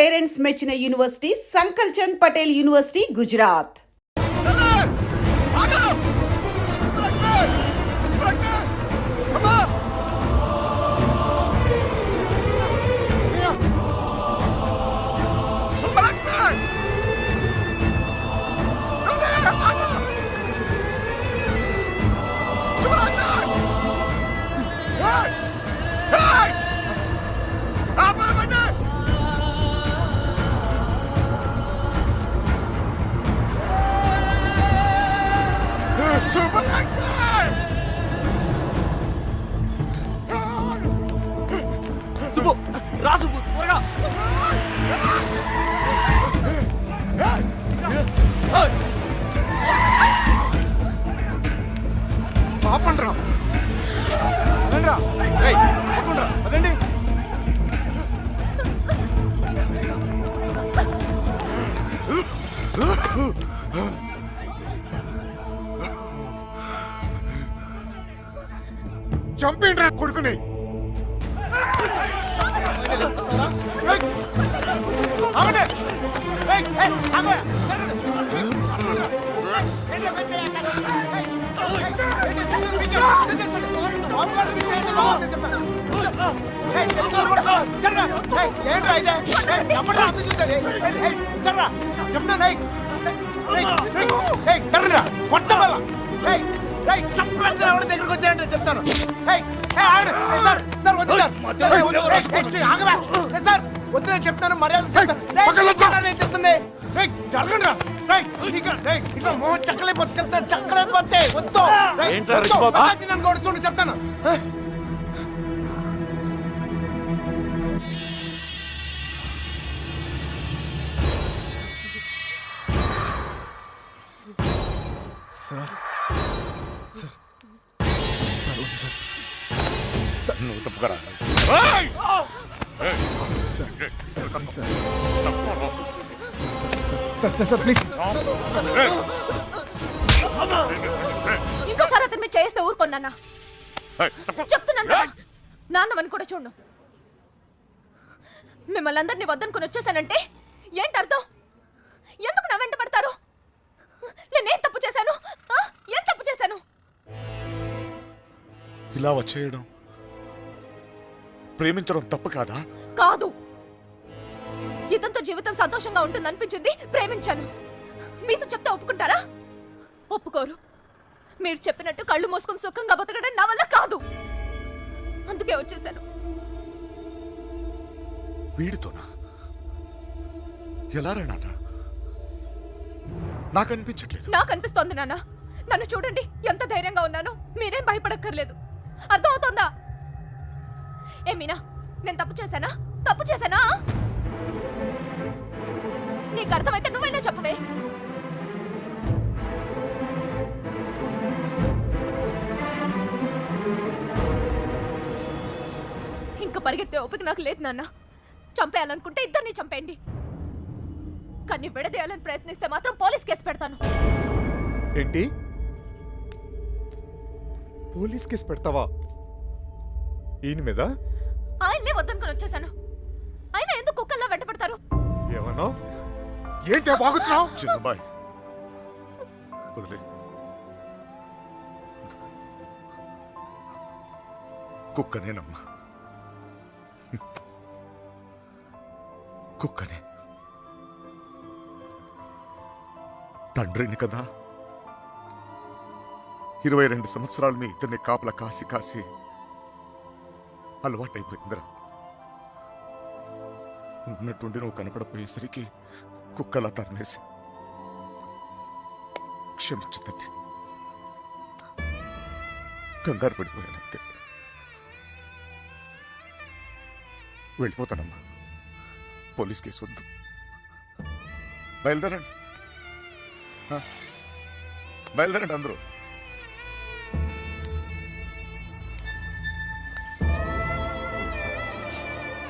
Parents మెచ్చిన university సంకల్ Chand Patel university Gujarat. చంపేంట్రా కొడుకుని. దగ్గరకు వచ్చాయంటే చెప్తాను. వద్దు చెప్తాను, మర్యాద నేను చెప్తుంది. మొహం చక్కలైపోతే చెప్తాను, చక్కలైపోతే వద్దు నన్ను కూడా చూడు చెప్తాను. నువ్వు తప్పుకరా. ఇంకోసారి అతను మీరు చేస్తే ఊరుకోన్నా. చెప్తున్నాను కదా, నాన్నమని కూడా చూడు. మిమ్మల్ని అందరినీ వద్దనుకుని వచ్చేసానంటే ఏంటి అర్థం? ఎందుకు నా వెంట పడతారు? నేనేం తప్పు చేశాను? ఏం తప్పు చేశాను? ఇలా వచ్చేయడం, ప్రేమించడం తప్పు కాదా? కాదు. ఇదంతా జీవితం సంతోషంగా ఉంటుంది అనిపించింది, ప్రేమించాను. మీతో చెప్తే ఒప్పుకుంటారా? ఒప్పుకోరు. మీరు చెప్పినట్టు కళ్ళు మూసుకొని సుఖంగా బతకడం నా వల్ల కాదు. అందుకే వచ్చేసాను. వీడితోనా? ఎలా రా నాన్న? నాకు అనిపించట్లేదు. నాకు అనిపిస్తోంది నాన్న. నన్ను చూడండి, ఎంత ధైర్యంగా ఉన్నాను. మీరేం భయపడక్కర్లేదు. అర్థమవుతోందా? ఏ మీనా, నేను తప్పు చేశానా? తప్పు చేశానా? నీకు అర్థమైతే నువ్వైనా చెప్పవే. ఇంక పరిగెత్తే ఓపిక నాకు లేదు నాన్న. చంపేయాలనుకుంటే ఇద్దరిని చంపేయండి, కానీ విడదీయాలని ప్రయత్నిస్తే మాత్రం పోలీస్ కేసు పెడతాను. ఏంటి? పోలీస్ కేసు పెడతావా? ఈయన మీద? ఆయన్నే వద్దనుకుని వచ్చేసాను. ఆయన ఎందుకు కుక్కల్లా వెంట పడతారు? ఏమన్నా? ఏంటి బాగుతున్నావు? చిన్నబాయ్ వదిలే. కుక్కనేనమ్మా, కుక్కనే. తండ్రిని కదా, 22 సంవత్సరాలు మీ ఇద్దరిని కాపలా కాసి కాసి అలవాటైపోయిందిరా. ఉన్నట్టుండి నువ్వు కనపడపోయేసరికి కుక్కలా తరిమేసి. క్షమించు తండ్రి, కంగారు పడిపోయానంతే. వెళ్ళిపోతానమ్మా. పోలీస్ కేసు వద్దు. బయలుదేరండి, బయలుదేరండి అందరూ.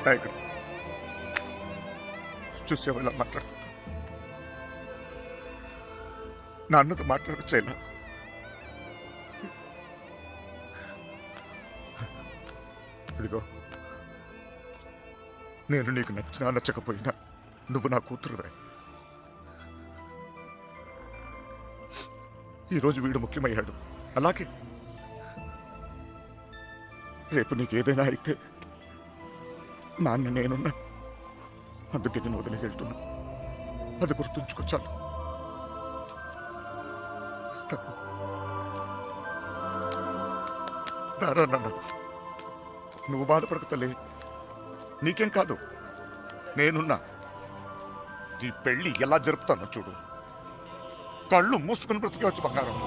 టైగర్ చూసావు ఇలా మాట్లాడుతున్నా? నాన్నతో మాట్లాడొచ్చేలా. ఇదిగో, నేను నీకు నచ్చినా నచ్చకపోయినా నువ్వు నా కూతురువే. ఈరోజు వీడు ముఖ్యమయ్యాడు, అలాగే రేపు నీకేదైనా అయితే నాన్న నేనున్నా. అందుకే నేను వదిలేసి వెళ్తున్నా. అది గుర్తుంచుకొచ్చాను. దారా నాన్న, నువ్వు బాధపడకు తల్లి. నీకేం కాదు, నేనున్నా. ఈ పెళ్లి ఎలా జరుపుతానో చూడు. కళ్ళు మూసుకుని బ్రతికేవచ్చు బంగారం.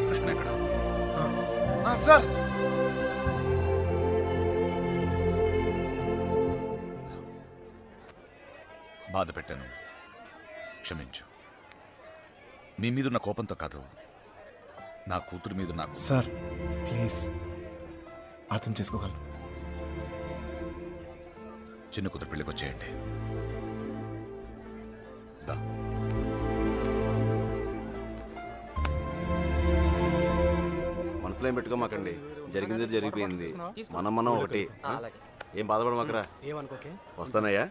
కృష్ణ ఎక్కడ? సార్ బాధ పెట్టాను, క్షమించు. మీ మీదున్న కోపంతో కాదు, నా కూతురు మీద నాకు. సార్ ప్లీజ్ అర్థం చేసుకోగలను. చిన్న కూతురు పెళ్ళికి వచ్చేయండి. దా. మనసులో ఏం పెట్టుకోమాకండి, జరిగింది జరిగిపోయింది. మనం ఒకటి. ఏం బాధపడమాకరా. ఏమనుకోకే, వస్తానయ్యా.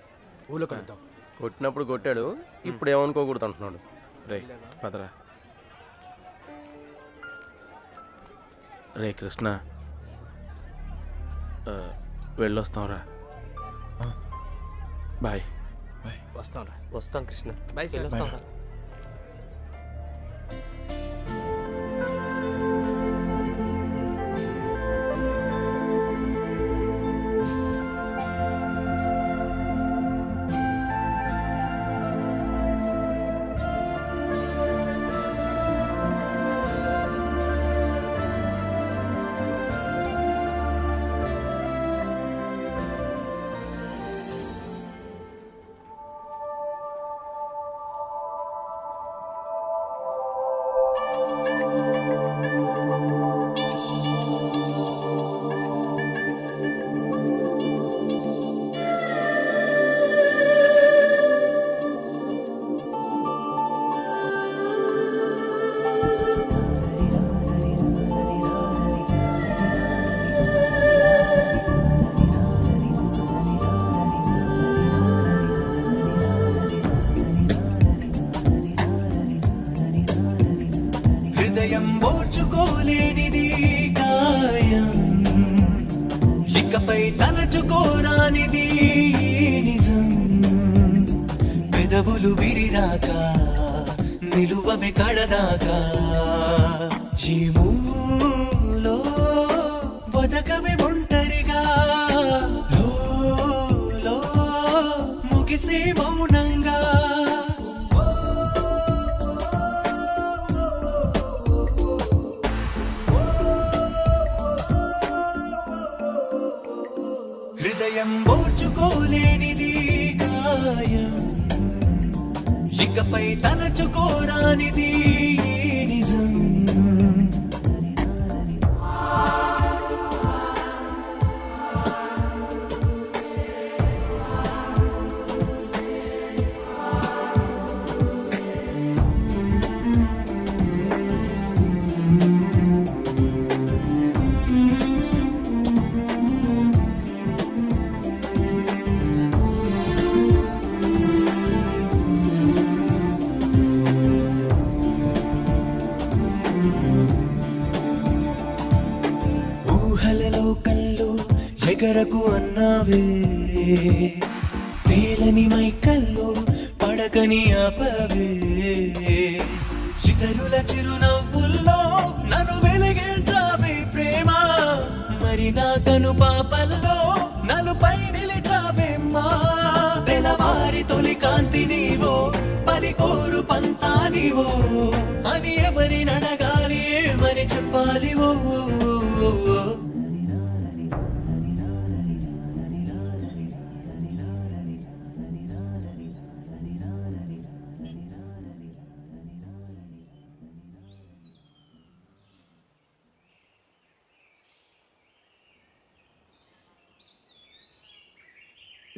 ఊళ్ళో కలుద్దాం. కొట్టినప్పుడు కొట్టాడు, ఇప్పుడు ఏమనుకోకూడదు అంటున్నాడు. రే పదరా. రే కృష్ణ, వెళ్ళొస్తాంరా. బాయ్. వస్తాంరా. వస్తాం కృష్ణ. Bye sir. వెళ్ళొస్తాంరా. హృదయం ఓర్చుకోలేనిది గాయం, ఇకపై తలచుకోరానిది నిజం. పెదవులు విడిరాక నిలువవే కడదాకా, జీవులో బతకవే ఒంటరిగా, లో ముగిసే మౌనంగా. హృదయం ఓర్చుకోలేనిది గాయం, ఇకపై తలచుకోరానిది నిజం. ఊహలలో కళ్ళు ఎగరకు అన్నావే, తేలని మైకల్లో పడకని ఆపవే. చితరుల చిరునవ్వుల్లో నన్ను వెలిగించావే ప్రేమ, మరి నా కను పాపల్లో నలుపై నిలిచావేమ్మా. తెలవారి తొలి కాంతి నీవో, పలికోరు పంతా నీవో, అని ఎవరి నడగాలి ఏమని చెప్పాలి. ఓ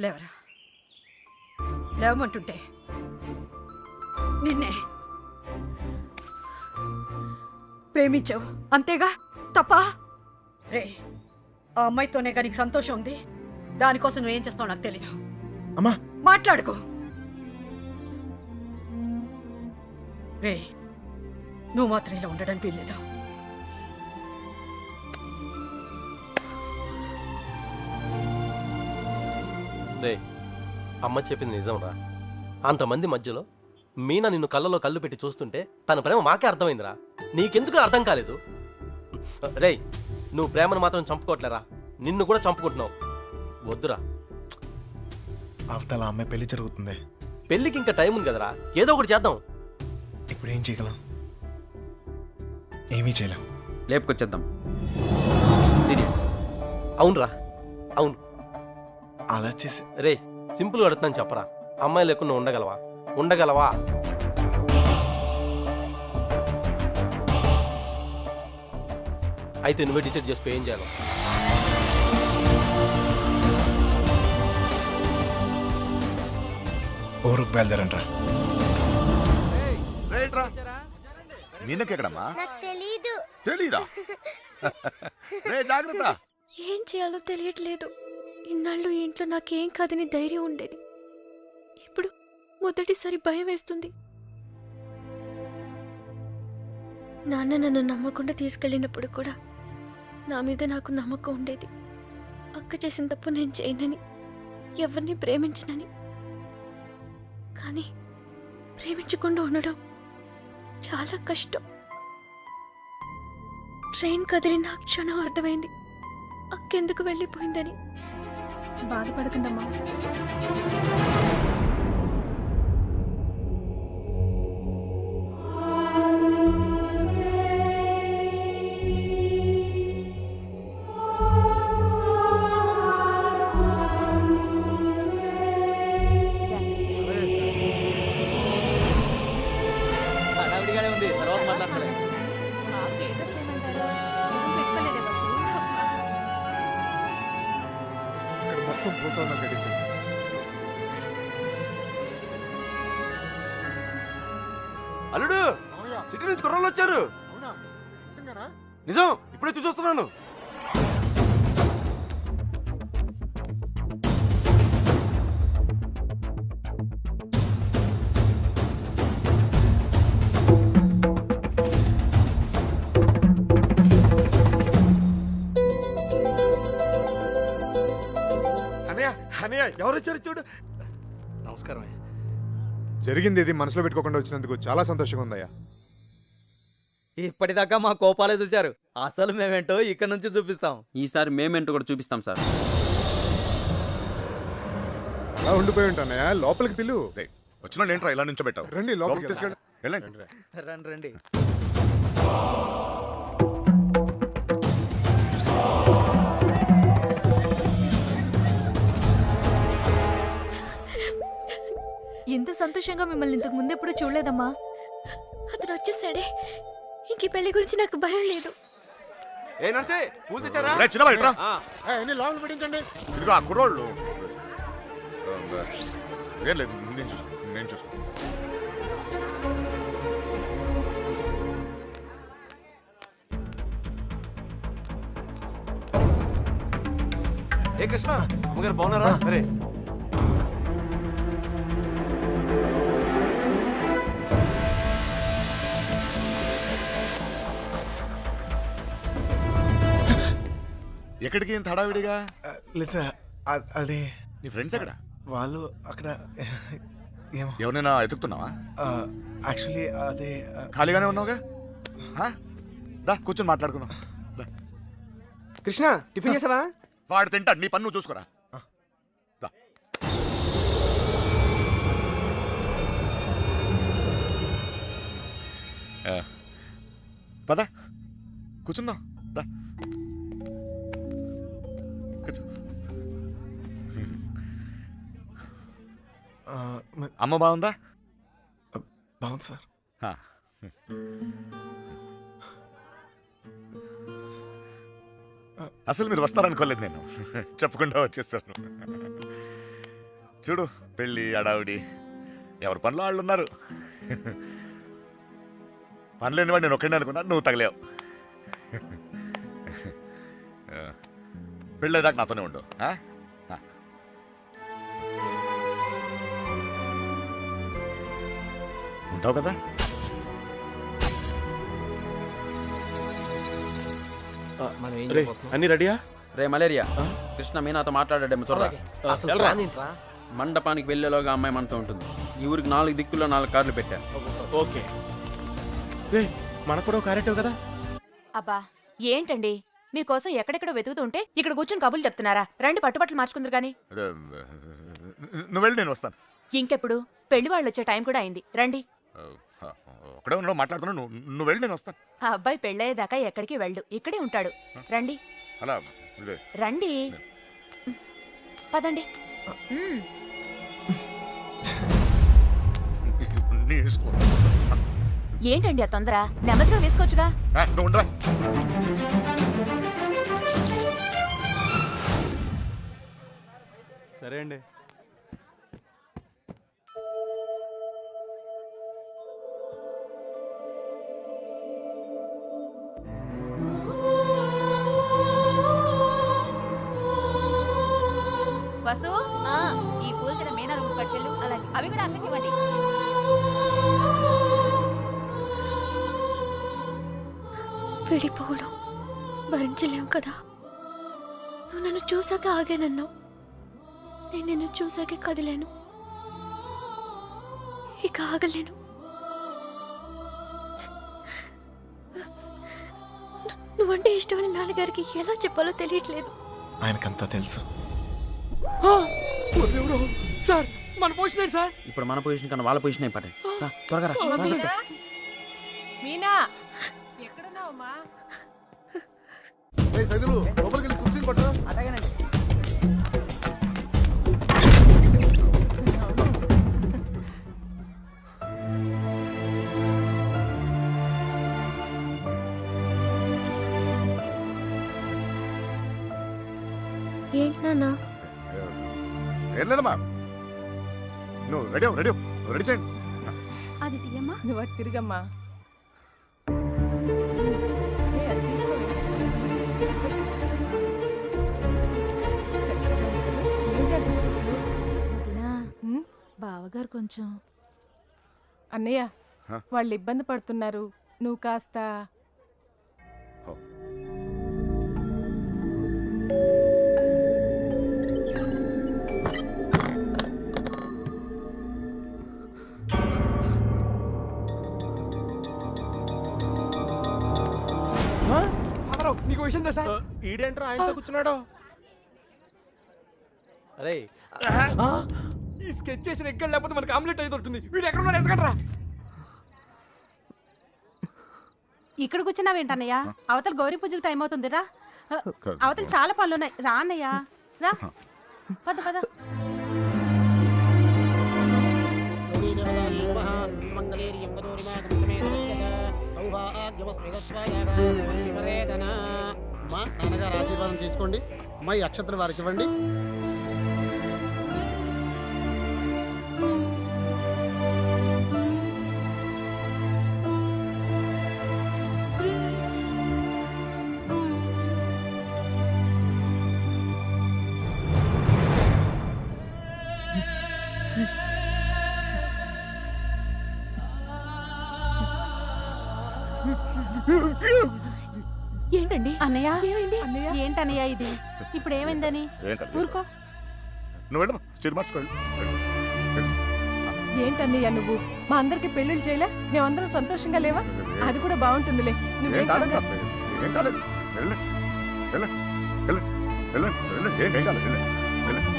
లేవరా, లేవమంటుంటే నిన్నే ప్రేమించావు అంతేగా, తప్ప? రే, ఆ అమ్మాయితోనే కానీ నీకు సంతోషం ఉంది, దానికోసం నువ్వేం చేస్తావు నాకు తెలీదు. అమ్మా మాట్లాడుకో. రే, నువ్వు మాత్రం ఇలా ఉండడానికి వీల్లేదు. రే, అమ్మ చెప్పింది నిజం రా. అంతమంది మధ్యలో మీనా నిన్ను కళ్ళలో కళ్ళు పెట్టి చూస్తుంటే తన ప్రేమ మాకే అర్థమైందిరా. నీకెందుకు అర్థం కాలేదు? రేయ్, నువ్వు ప్రేమను మాత్రం చంపుకోవట్లేరా, నిన్ను కూడా చంపుకుంటున్నావు. వద్దురా. అవతల అమ్మాయి పెళ్లి జరుగుతుంది. పెళ్ళికి ఇంకా టైం ఉంది కదరా, ఏదో ఒకటి చేద్దాం. ఇప్పుడు ఏం చేయగలం? ఏమీ చేయలేం. లేపుకొచ్చేద్దాం. సీరియస్. అవునరా, అవును. అలా చేసి రే, సింపుల్ అడుగుతాను చెప్పరా, అమ్మాయి లేకుండా ఉండగలవా? ఉండగలవా? అయితే నువ్వే డిసైడ్ చేసుకో ఏం చేయాలో. ఊరుకు బయలుదేరంట్రా. రైట్రా. మీనకెక్కడమ్మా? తెలీదా? రే జాగ్రత్త. ఏం చేయాలో తెలియట్లేదు. ఇన్నాళ్ళు ఈ ఇంట్లో నాకేం కాదని ధైర్యం ఉండేది. ఇప్పుడు మొదటిసారి భయం వేస్తుంది. నాన్న నన్ను నమ్మకుండా తీసుకెళ్ళినప్పుడు కూడా నా మీద నాకు నమ్మకం ఉండేది. అక్క చేసిన తప్పు నేను చేయనని, ఎవరిని ప్రేమించనని. కానీ ప్రేమించకుండా ఉండడం చాలా కష్టం. ట్రైన్ కదిలిన క్షణం అర్థమైంది అక్కెందుకు వెళ్ళిపోయిందని. బాధపడకండమ్మా. ఉంది, తర్వాత మాట్లాడలే. ఇక్కడ మొత్తం పోతాను గడిచి అల్లుడు, సిటీ నుంచి కుర్రోళ్ళు వచ్చారు. నిజం, ఇప్పుడే చూసొస్తున్నాను. అనయ్య, ఎవరు వచ్చారు చూడు. నమస్కారం. జరిగింది ఇది మనసులో పెట్టుకోకుండా వచ్చినందుకు చాలా సంతోషంగా ఉందయ్యా. ఇప్పటిదాకా మా కోపాలే చూశారు, అసలు మేమేంటో ఇక్కడ నుంచి చూపిస్తాం. ఈసారి మేమేంటో కూడా చూపిస్తాం సార్. అలా ఉండిపోయి ఉంటానయ్యా, లోపలికి పిలు. వచ్చిన వాళ్ళు ఏంట్రా ఇలా నుంచోబెట్టావు? రండి లోపలికి తీసుకెళ్ళి వెళ్ళండి. రండి రండి. ఎంత సంతోషంగా మిమ్మల్ని ఇంతకు ముందు ఎప్పుడు చూడలేదమ్మా. అతను వచ్చేసాడే, ఇంక పెళ్లి గురించి నాకు భయం లేదు. ఏ నర్సే, పూలు తెచ్చారా? రే, చిన్నవాడు ఇట్రా. లోపల పెట్టించండి. ఇదిగో ఆ కుర్రోళ్ళు. ఏం లేదు, నేను చూసుకో. ఏ కృష్ణ, అమ్మగారు బాగున్నారా? సరే. ఎక్కడికి ఇంత హడావిడిగా? లేదా అది నీ ఫ్రెండ్స్ ఎక్కడ? వాళ్ళు అక్కడ ఏమో. ఎవరైనా ఎతుకుతున్నావా? యాక్చువల్లీ అదే ఖాళీగానే ఉన్నావుగా, దా కూర్చొని మాట్లాడుకుందాం. కృష్ణ, టిఫిన్ చేసావా? వాడు తింటాడు, నీ పన్ను చూసుకోరా. దా. పద కూర్చుందాం. దా కూర్చో. అమ్మ బాగుందా? బాగుంది సార్. అసలు మీరు వస్తారనుకోలేదు, నేను చెప్పకుండా వచ్చేసాను. చూడు పెళ్ళి అడావిడి ఎవరి పనిలో వాళ్ళు ఉన్నారు. పని లేనివాడు నేను ఒక్కడే అనుకున్నా, నువ్వు తగలేవు. పెళ్ళేదాకా నాతోనే ఉండు. ఉంటావు కదా? అన్ని రెడీయా? రే మలేరియా, కృష్ణ మీనాతో మాట్లాడాడేమో చూడరా. అసలు ప్లాన్ ఏంట్రా? మండపానికి వెళ్ళేలోగా అమ్మాయి మనతో ఉంటుంది. ఈ ఊరికి 4 దిక్కుల్లో 4 కార్లు పెట్టా. ఓకే. రే మనకు కూడా క్యారెక్టర్ కదా? అబ్బా ఏంటండి మీకోసం ఎక్కడెక్కడ వెతుకుతుంటే ఇక్కడ కూర్చొని కబుర్లు చెప్తున్నారా? రండి పట్టుబట్టలు మార్చుకుందరు గాని. అదే, నువ్వు వెళ్ళి నేను వస్తాను. ఇంకెప్పుడు పెళ్లి వాళ్ళు వచ్చే టైం కూడా అయింది. రండి. ఒకడే ఉన్నావు మాట్లాడుతున్నావు, నువ్వు వెళ్ళి నేను వస్తాను. ఆ అబ్బాయి పెళ్ళయ్యేదాకా ఎక్కడికి వెళ్ళు, ఇక్కడే ఉంటాడు. రండి అలా ఇదే. రండి పదండి. నీ ఇష్టం. ఏంటండి ఆ తొందర? నెమ్మదిగా వేసుకోవచ్చుగా. నువ్వు ఉండరా. సరే అండి. వసు ఈ పూల కింద మీనా రూమ్ కట్టుకెళ్ళు. అలాగే అవి కూడా అక్కడికి ఇవ్వండి. విడిపోవడం భరించలేవు కదా. నువ్వు నన్ను చూసాక ఆగానన్నావు, నేను నిన్ను చూసాకే కదిలేను. ఇక ఆగలేను. నువ్వంటే ఇష్టమని నాన్నగారికి ఎలా చెప్పాలో తెలియట్లేదు. ఆయనకంతా తెలుసు. సార్ మన పొజిషన్ ఏంటి సార్? ఇప్పుడు మన పొజిషన్ కన్నా వాళ్ళ పొజిషన్ అయిపోతాయి. త్వరగా రా. మీనా ఎక్కడున్నావమ్మా? సైదులు లోపలికి వెళ్ళి కుర్చీలు పట్టు. అడగనండి. ఏంటి నాన్న? ఏం లేదమ్మా, నువ్వు రెడీ రెడీ చేయండి. అది తీయమ్మా. నువ్వు అటు తిరిగమ్మా. బావగారు కొంచెం అన్నయ్య వాళ్ళు ఇబ్బంది పడుతున్నారు, నువ్వు కాస్త. నీకు విషయం తెలుసా? ఈడేంట్రా ఆయనతో కూర్చున్నాడు? అరే ఈ స్కెచ్ చేసిన ఎక్కడ లేకపోతే మనకి ఆమ్లెట్ అయ్యి దొరుకుతుంది. వీడు ఎక్కడ ఉన్నాడు? ఎదగట్రా. ఇక్కడ కూర్చున్నావేంటన్నయ్య? అవతల గౌరీ పూజకి టైం అవుతుంది రా. అవతల చాలా పనులు ఉన్నాయి. రా అన్నయ్య రా. పద పద. నాన్నగారు ఆశీర్వాదం తీసుకోండి. అమ్మాయి అక్షతలు వారికి ఇవ్వండి. ఏంటండి అన్నయ్య? ఏమైంది ఏంటన్నయ్య ఇది? ఇప్పుడు ఏమైందని? ఏం కాదు. ఊరుకో. నువ్వు వెళ్ళమ్మా, చీర మార్చుకోండి. ఏంటన్నయ్య నువ్వు మా అందరికి పెళ్లిళ్ళు చేయలే? మేమందరం సంతోషంగా లేవా? అది కూడా బాగుంటుందిలే. ఏం కాలేదు, ఏం కాలేదు. వెళ్ళండి వెళ్ళండి వెళ్ళండి వెళ్ళండి వెళ్ళండి, ఏం కాలేదు. వెళ్ళండి వెళ్ళండి.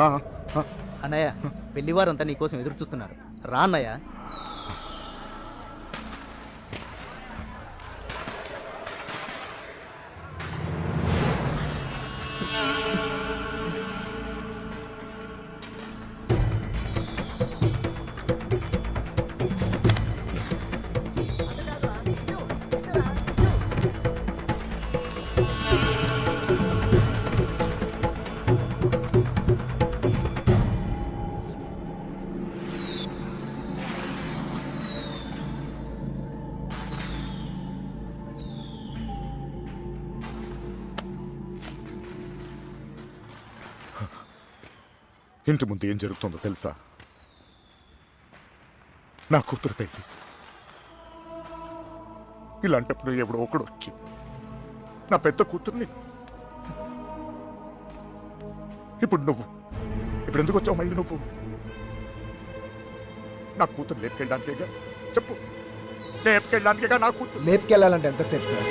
ఆ, ఆ. అన్నయ్య పెళ్లివారంతా నీకోసం ఎదురు చూస్తున్నారు రా అన్నయ్య. ఇంటి ముందు ఏం జరుగుతుందో తెలుసా? నా కూతురు పెళ్ళి. ఇలాంటప్పుడు ఎవడో ఒకడు వచ్చి నా పెద్ద కూతుర్ని, ఇప్పుడు ఎందుకు వచ్చావు మళ్ళీ నువ్వు? నా కూతురు లేపుకెళ్ళడానికేగా? చెప్పు, లేపుకెళ్ళడానికేగా నా కూతురు? లేపుకెళ్ళాలంటే ఎంతసేపు సార్?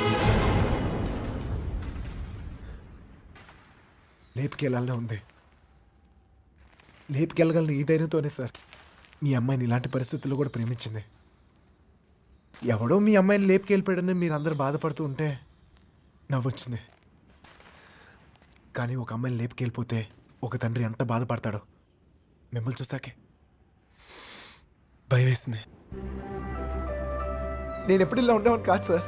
లేపుకెళ్ళాలనే ఉంది. లేపుకెళ్ళగలను ఈ ధైర్యంతోనే సార్ మీ అమ్మాయిని ఇలాంటి పరిస్థితుల్లో కూడా ప్రేమించింది. ఎవడో మీ అమ్మాయిని లేపుకెళ్ళిపోయాడని మీరు అందరూ బాధపడుతూ ఉంటే నవ్వొచ్చింది. కానీ ఒక అమ్మాయిని లేపుకెళ్ళిపోతే ఒక తండ్రి ఎంత బాధపడతాడో మిమ్మల్ని చూసాకే భయం వేసింది. నేను ఎప్పుడు ఇలా ఉండేవాడిని కాదు సార్.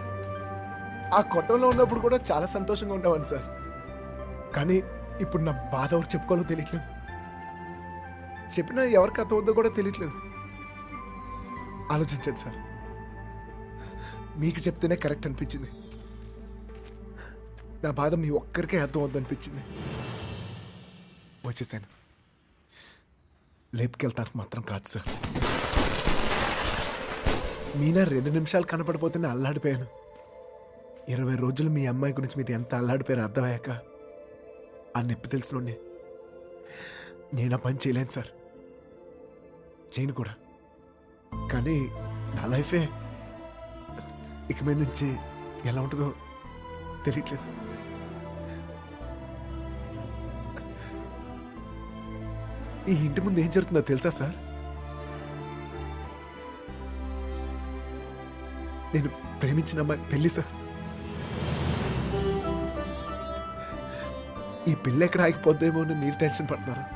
ఆ కొట్టంలో ఉన్నప్పుడు కూడా చాలా సంతోషంగా ఉండేవాడిని సార్. కానీ ఇప్పుడు నా బాధ ఎవరు చెప్పుకోవాలో తెలియట్లేదు. చెప్పినా ఎవరికి అర్థం అవుతుందో కూడా తెలియట్లేదు. ఆలోచించండి సార్. మీకు చెప్తేనే కరెక్ట్ అనిపించింది. నా బాధ మీ ఒక్కరికే అర్థం అవుద్ది అనిపించింది. వచ్చేసాను. లేపుకెళ్తానికి మాత్రం కాదు సార్. మీనా 2 నిమిషాలు కనపడిపోతేనే అల్లాడిపోయాను. 20 రోజులు మీ అమ్మాయి గురించి మీరు ఎంత అల్లాడిపోయారో అర్థమయ్యాక ఆ నొప్పి తెలుసులోనే నేను ఆ పని చేయలేను సార్. చేయను కూడా. కానీ నా లైఫే ఇక మీద నుంచి ఎలా ఉంటుందో తెలియట్లేదు. ఈ ఇంటి ముందు ఏం జరుగుతుందో తెలుసా సార్? నేను ప్రేమించిన అమ్మాయి పెళ్లి సార్. ఈ పిల్ల ఎక్కడ ఆగిపోద్దేమో అని మీరు టెన్షన్ పడుతున్నారు.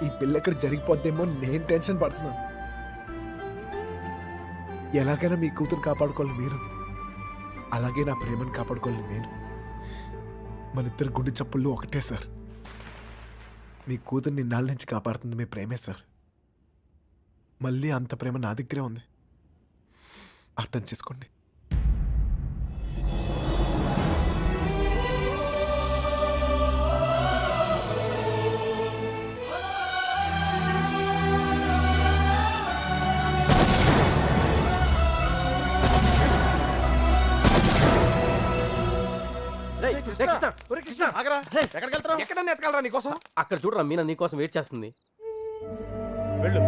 ఈ పిల్ల ఎక్కడ జరిగిపోద్దేమో నేను టెన్షన్ పడుతున్నాను. ఎలాగైనా మీ కూతురు కాపాడుకోవాలి మీరు, అలాగే నా ప్రేమను కాపాడుకోవాలి నేను. మన ఇద్దరు గుండె చప్పుళ్ళు ఒకటే సార్. మీ కూతుర్ని నాళ్ళ నుంచి కాపాడుతుంది మీ ప్రేమే సార్. మళ్ళీ అంత ప్రేమ నా దగ్గరే ఉంది. అర్థం చేసుకోండి. ఎక్కడన్నా ఎత్తగలరా నీకోసం? అక్కడ చూడరా మీనా నీకోసం వెయిట్ చేస్తుంది. వెళ్ళు.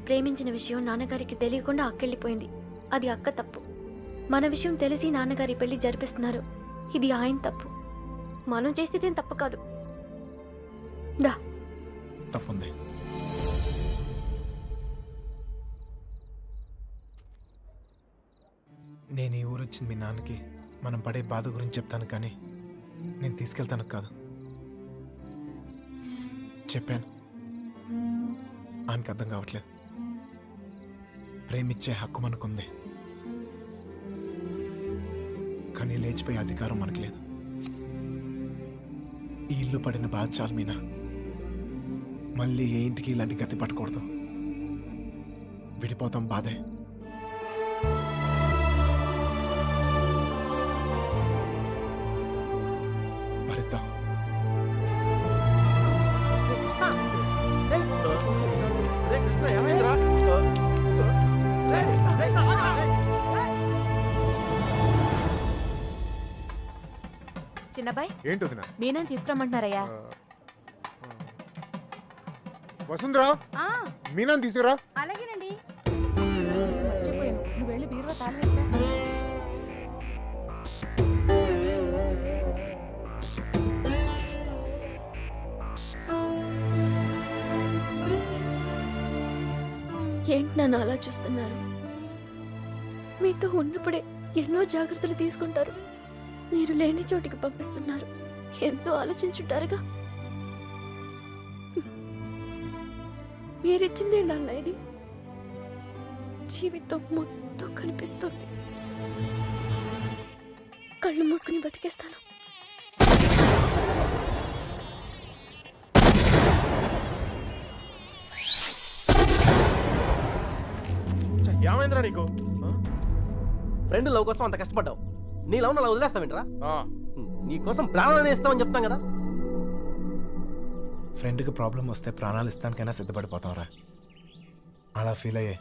ప్రేమించిన విషయం నాన్నగారికి తెలియకుండా అక్కెళ్ళిపోయింది. అది అక్క తప్పు. మన విషయం తెలిసి నాన్నగారి పెళ్లి జరిపిస్తున్నారు. ఇది ఆయన తప్పు. మనం చేసేదేం తప్పు కాదు. దా. తప్పుంది. నేను ఈ ఊరు వచ్చింది మీ నాన్నకి మనం పడే బాధ గురించి చెప్తాను, కానీ నేను తీసుకెళ్తాను కాదు. చెప్పాను, ఆయనకి అర్థం కావట్లేదు. ప్రేమిచ్చే హక్కు మనకుంది, కానీ లేచిపోయే అధికారం మనకు లేదు. ఈ ఇల్లు పడిన బాధ చాలు మీనా. మళ్ళీ ఏ ఇంటికి ఇలాంటి గతి పట్టకూడదు. విడిపోతాం, బాధే. భరిద్దాం. చిన్నబాయ్ ఏంటి వదినా? మీనని తీసుకురమ్మంటున్నారయ్యా. వసుంధరా, మీనాన్ని తీసుకురా. అలాగేనండి. మర్చిపోయాను, నువ్వు వెళ్ళి బీరువా ఏంటి నన్ను అలా చూస్తున్నారు? మీతో ఉన్నప్పుడే ఎన్నో జాగ్రత్తలు తీసుకుంటారు. మీరు లేని చోటికి పంపిస్తున్నారు. ఎంతో ఆలోచించుంటారుగా. మీరిచ్చిందే నాన్న ఇది. జీవితం మొత్తం కనిపిస్తుంది. కళ్ళు మూసుకుని బతికేస్తాను. ఏమైందిరా నీకు? ఫ్రెండ్ లవ్ కోసం అంత కష్టపడ్డావు. నీ లవ్ అలా వదిలేస్తావేంట్రా? నీ కోసం ప్రాణాలని ఇస్తామని చెప్తాం కదా. ఫ్రెండ్కి ప్రాబ్లం వస్తే ప్రాణాలు ఇస్తానికైనా సిద్ధపడిపోతాంరా. అలా ఫీల్ అయ్యే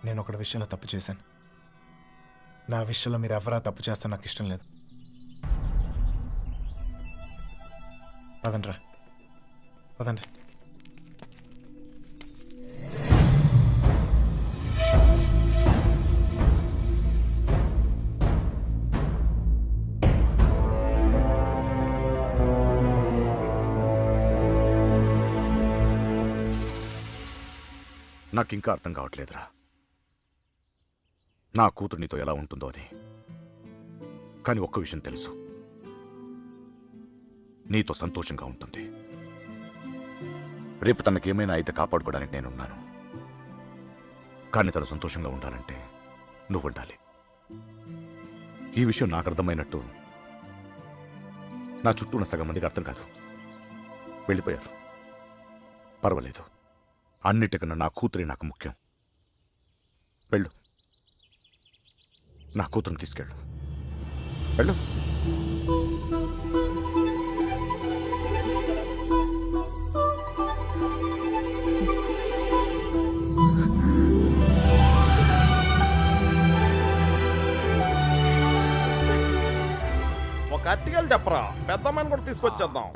నేను ఒకటి విషయంలో తప్పు చేశాను. నా విషయంలో మీరు ఎవరా తప్పు చేస్తే నాకు ఇష్టం లేదు. పదండ్రా, పదండి. నాకింకా అర్థం కావట్లేదురా, నా కూతురు నీతో ఎలా ఉంటుందో అని. కానీ ఒక్క విషయం తెలుసు, నీతో సంతోషంగా ఉంటుంది. రేపు తనకేమైనా అయితే కాపాడుకోవడానికి నేనున్నాను. కానీ తను సంతోషంగా ఉండాలంటే నువ్వు ఉండాలి. ఈ విషయం నాకు అర్థమైనట్టు నా చుట్టూ ఉన్న సగం మందికి అర్థం కాదు. వెళ్ళిపోయారు. పర్వాలేదు, అన్నిటికన్నా నా కూతురే నాకు ముఖ్యం. వెళ్ళు, నా కూతురుని తీసుకెళ్ళు. వెళ్ళు. ఒక అట్టికలు చెప్పరా, పెద్దమ్మని కూడా తీసుకొచ్చేద్దాం.